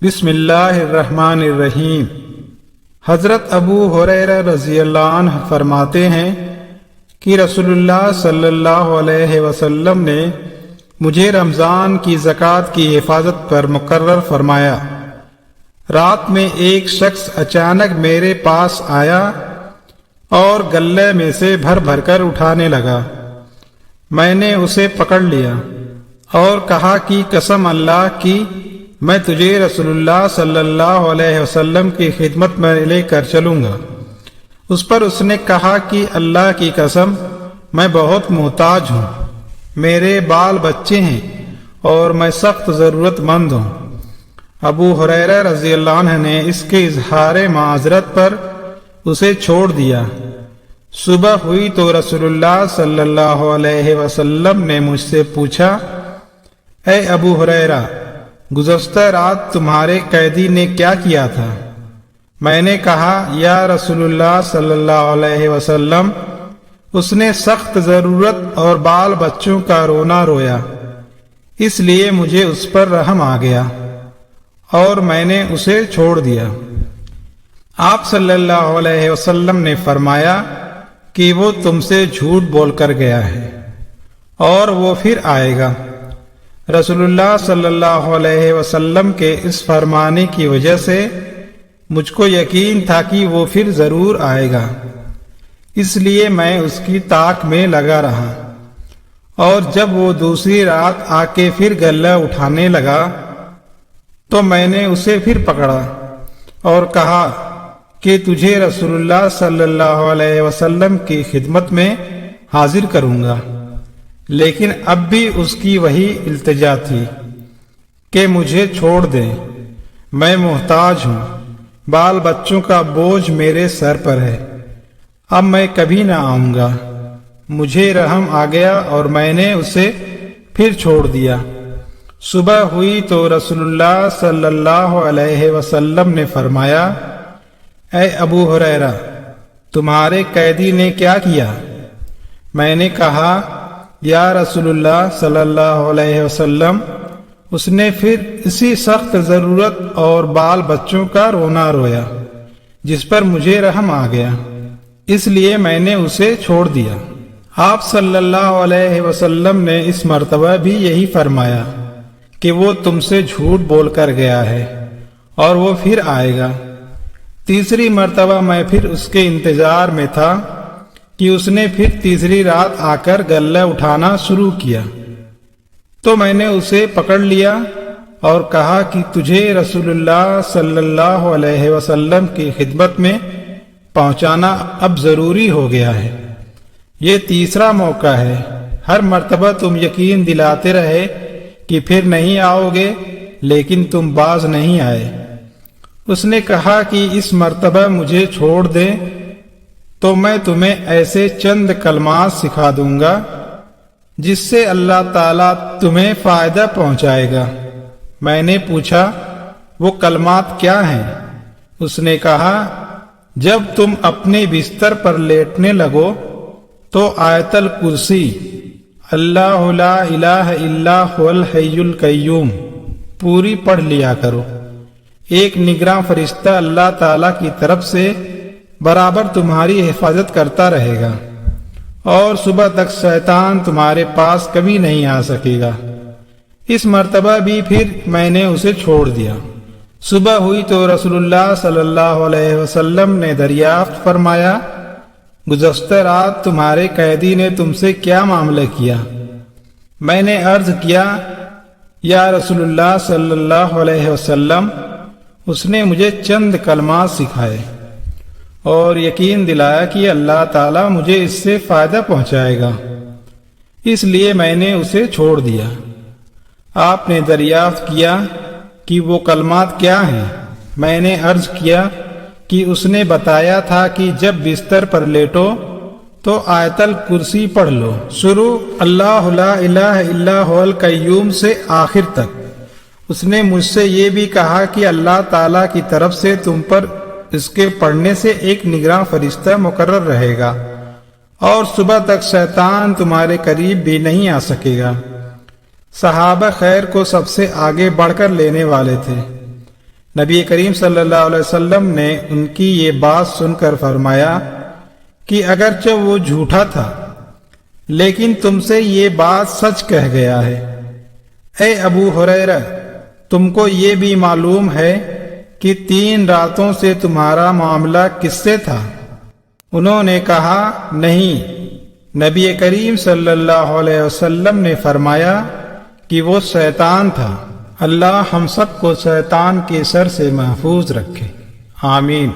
بسم اللہ الرحمن الرحیم۔ حضرت ابو ہریرہ رضی اللہ عنہ فرماتے ہیں کہ رسول اللہ صلی اللہ علیہ وسلم نے مجھے رمضان کی زکوٰۃ کی حفاظت پر مقرر فرمایا۔ رات میں ایک شخص اچانک میرے پاس آیا اور گلے میں سے بھر بھر کر اٹھانے لگا۔ میں نے اسے پکڑ لیا اور کہا کہ قسم اللہ کی میں تجھے رسول اللہ صلی اللہ علیہ وسلم کی خدمت میں لے کر چلوں گا۔ اس پر اس نے کہا کہ اللہ کی قسم میں بہت محتاج ہوں، میرے بال بچے ہیں اور میں سخت ضرورت مند ہوں۔ ابو ہریرہ رضی اللہ عنہ نے اس کے اظہار معذرت پر اسے چھوڑ دیا۔ صبح ہوئی تو رسول اللہ صلی اللہ علیہ وسلم نے مجھ سے پوچھا، اے ابو ہریرہ، گزشتہ رات تمہارے قیدی نے کیا کیا تھا؟ میں نے کہا، یا رسول اللہ صلی اللہ علیہ وسلم، اس نے سخت ضرورت اور بال بچوں کا رونا رویا، اس لیے مجھے اس پر رحم آ گیا اور میں نے اسے چھوڑ دیا۔ آپ صلی اللہ علیہ وسلم نے فرمایا کہ وہ تم سے جھوٹ بول کر گیا ہے اور وہ پھر آئے گا۔ رسول اللہ صلی اللہ علیہ وسلم کے اس فرمانے کی وجہ سے مجھ کو یقین تھا کہ وہ پھر ضرور آئے گا، اس لیے میں اس کی طاق میں لگا رہا، اور جب وہ دوسری رات آ کے پھر گلہ اٹھانے لگا تو میں نے اسے پھر پکڑا اور کہا کہ تجھے رسول اللہ صلی اللہ علیہ وسلم کی خدمت میں حاضر کروں گا، لیکن اب بھی اس کی وہی التجا تھی کہ مجھے چھوڑ دیں، میں محتاج ہوں، بال بچوں کا بوجھ میرے سر پر ہے، اب میں کبھی نہ آؤں گا۔ مجھے رحم آ گیا اور میں نے اسے پھر چھوڑ دیا۔ صبح ہوئی تو رسول اللہ صلی اللہ علیہ وسلم نے فرمایا، اے ابو ہریرہ، تمہارے قیدی نے کیا کیا؟ میں نے کہا، یا رسول اللہ صلی اللہ علیہ وسلم، اس نے پھر اسی سخت ضرورت اور بال بچوں کا رونا رویا جس پر مجھے رحم آ گیا، اس لیے میں نے اسے چھوڑ دیا۔ آپ صلی اللہ علیہ وسلم نے اس مرتبہ بھی یہی فرمایا کہ وہ تم سے جھوٹ بول کر گیا ہے اور وہ پھر آئے گا۔ تیسری مرتبہ میں پھر اس کے انتظار میں تھا کہ اس نے پھر تیسری رات آ کر گلہ اٹھانا شروع کیا، تو میں نے اسے پکڑ لیا اور کہا کہ تجھے رسول اللہ صلی اللہ علیہ وسلم کی خدمت میں پہنچانا اب ضروری ہو گیا ہے۔ یہ تیسرا موقع ہے، ہر مرتبہ تم یقین دلاتے رہے کہ پھر نہیں آؤ گے، لیکن تم باز نہیں آئے۔ اس نے کہا کہ اس مرتبہ مجھے چھوڑ دیں تو میں تمہیں ایسے چند کلمات سکھا دوں گا جس سے اللہ تعالیٰ تمہیں فائدہ پہنچائے گا۔ میں نے پوچھا، وہ کلمات کیا ہیں؟ اس نے کہا، جب تم اپنے بستر پر لیٹنے لگو تو آیت الکرسی، اللہ لا الہ الا هو الحی القیوم، پوری پڑھ لیا کرو۔ ایک نگراں فرشتہ اللہ تعالیٰ کی طرف سے برابر تمہاری حفاظت کرتا رہے گا، اور صبح تک شیطان تمہارے پاس کبھی نہیں آ سکے گا۔ اس مرتبہ بھی پھر میں نے اسے چھوڑ دیا۔ صبح ہوئی تو رسول اللہ صلی اللہ علیہ وسلم نے دریافت فرمایا، گزشتہ رات تمہارے قیدی نے تم سے کیا معاملہ کیا؟ میں نے عرض کیا، یا رسول اللہ صلی اللہ علیہ وسلم، اس نے مجھے چند کلمات سکھائے اور یقین دلایا کہ اللہ تعالیٰ مجھے اس سے فائدہ پہنچائے گا، اس لیے میں نے اسے چھوڑ دیا۔ آپ نے دریافت کیا کہ وہ کلمات کیا ہیں؟ میں نے عرض کیا کہ اس نے بتایا تھا کہ جب بستر پر لیٹو تو آیت الکرسی پڑھ لو، شروع اللہ لا الہ الا هو القیوم سے آخر تک۔ اس نے مجھ سے یہ بھی کہا کہ اللہ تعالیٰ کی طرف سے تم پر اس کے پڑھنے سے ایک نگراں فرشتہ مقرر رہے گا، اور صبح تک شیطان تمہارے قریب بھی نہیں آ سکے گا۔ صحابہ خیر کو سب سے آگے بڑھ کر لینے والے تھے۔ نبی کریم صلی اللہ علیہ وسلم نے ان کی یہ بات سن کر فرمایا کہ اگرچہ وہ جھوٹا تھا لیکن تم سے یہ بات سچ کہہ گیا ہے۔ اے ابو ہریرہ، تم کو یہ بھی معلوم ہے کہ 3 راتوں سے تمہارا معاملہ کس سے تھا؟ انہوں نے کہا نہیں۔ نبی کریم صلی اللہ علیہ وسلم نے فرمایا کہ وہ شیطان تھا۔ اللہ ہم سب کو شیطان کے شر سے محفوظ رکھے، آمین۔